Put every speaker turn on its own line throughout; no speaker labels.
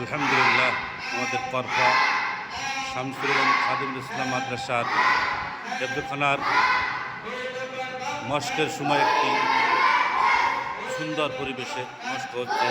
আলহামদুলিল্লাহ আমাদের করপা শামসুল উলুম খাদিমুল ইসলাম মাদ্রাসার হেফজখানার মস্কের সময় একটি সুন্দর পরিবেশে মস্ক হচ্ছে।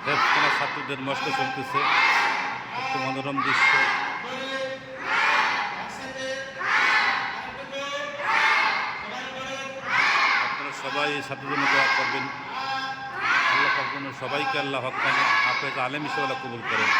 হেফজখানা ছাত্রদের মস্ক চলতেছে, একটু মনোরম দৃশ্য। আপনারা সবাই ছাত্রদের জন্য দোয়া করবেন। আল্লাহ পাক যেন সবাইকে আল্লাহ হক্কানি হাফেজ আলেম হিসেবে কবুল করেন।